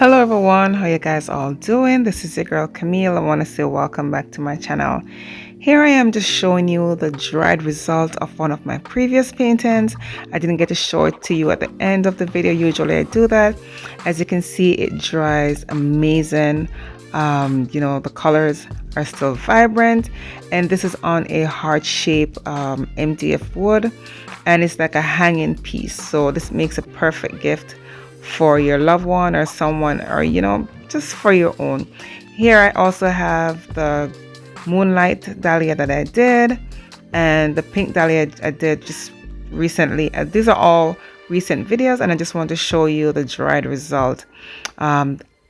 Hello everyone, how you guys all doing? This is your girl Camille. I want to say welcome back to my channel. Here I am just showing you the dried result of one of my previous paintings. I didn't get to show it to you at the end of the video. Usually I do that. As you can see, it dries amazing. The colors are still vibrant, and this is on a heart shape MDF wood, and it's like a hanging piece. So this makes a perfect gift for your loved one or someone, or just for your own. Here I also have the moonlight dahlia that I did, and the pink dahlia I did just recently. These are all recent videos, and I just want to show you the dried result.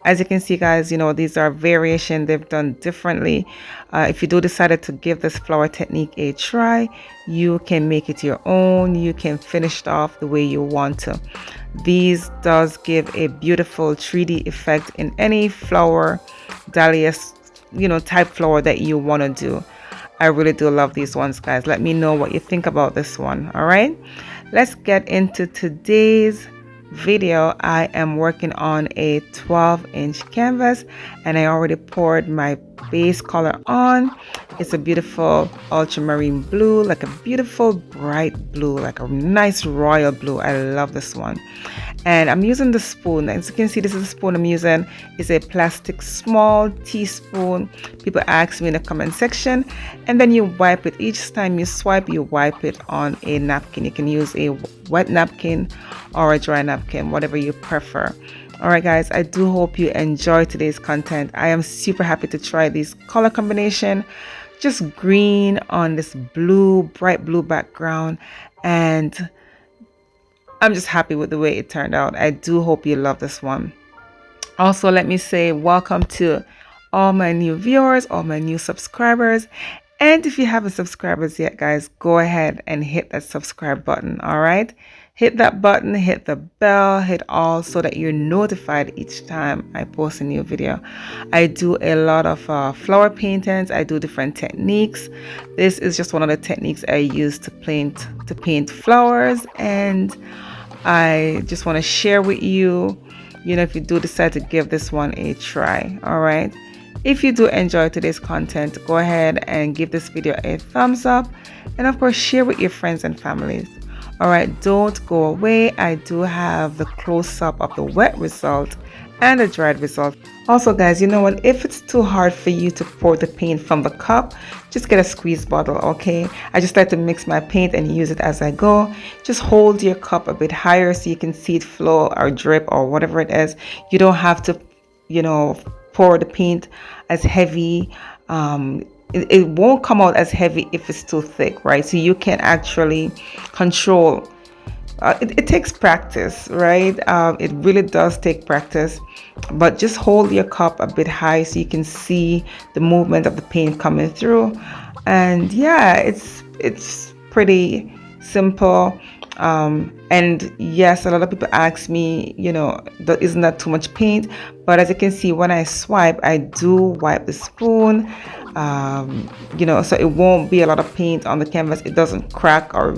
As you can see, guys, these are variation they've done differently. If you do decided to give this flower technique a try, you can make it your own. You can finish it off the way you want to. These does give a beautiful 3D effect in any flower, dahlia, type flower that you want to do. I really do love these ones, guys. Let me know what you think about this one. All right, let's get into today's video. I am working on a 12-inch canvas, and I already poured my base color on. It's a beautiful ultramarine blue, like a beautiful bright blue, like a nice royal blue. I love this one. And I'm using the spoon. As you can see, this is the spoon I'm using. It's a plastic small teaspoon. People ask me in the comment section, and then you wipe it. Each time you swipe, you wipe it on a napkin. You can use a wet napkin or a dry napkin, whatever you prefer. All right, guys, I do hope you enjoy today's content. I am super happy to try this color combination, just green on this blue, bright blue background, and I'm just happy with the way it turned out. I do hope you love this one. Also, let me say welcome to all my new viewers, all my new subscribers. And if you haven't subscribed yet, guys, go ahead and hit that subscribe button. All right, hit that button, hit the bell, hit all, so that you're notified each time I post a new video. I do a lot of flower paintings. I do different techniques. This is just one of the techniques I use to paint flowers, and I just want to share with you, if you do decide to give this one a try. All right, if you do enjoy today's content, go ahead and give this video a thumbs up, and of course share with your friends and families. All right, don't go away. I do have the close-up of the wet result and the dried result. Also, guys, you know what, if it's too hard for you to pour the paint from the cup, just get a squeeze bottle. Okay, I just like to mix my paint and use it as I go. Just hold your cup a bit higher so you can see it flow or drip or whatever it is. You don't have to pour the paint as heavy. It won't come out as heavy if it's too thick, right? So you can actually control. It takes practice, right? It really does take practice, but just hold your cup a bit high so you can see the movement of the paint coming through. And yeah, it's pretty simple. And yes, a lot of people ask me, isn't that too much paint? But as you can see, when I swipe, I do wipe the spoon, so it won't be a lot of paint on the canvas. It doesn't crack, or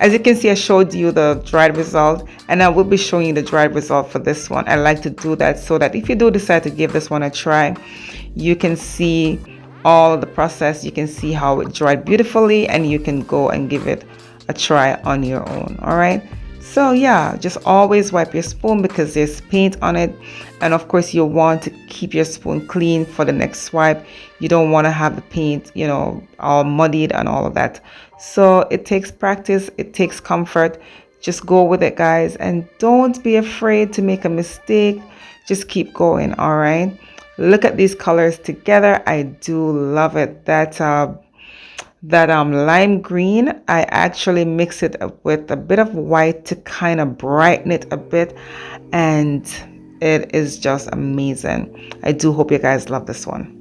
as you can see, I showed you the dried result, and I will be showing you the dried result for this one. I like to do that so that if you do decide to give this one a try, you can see all the process. You can see how it dried beautifully, and you can go and give it a try on your own. All right, so yeah, just always wipe your spoon because there's paint on it, and of course you want to keep your spoon clean for the next swipe. You don't want to have the paint all muddied and all of that. So it takes practice, it takes comfort. Just go with it, guys, and don't be afraid to make a mistake. Just keep going. All right, look at these colors together. I do love it. That lime green, I actually mix it with a bit of white to kind of brighten it a bit, and it is just amazing. I do hope you guys love this one.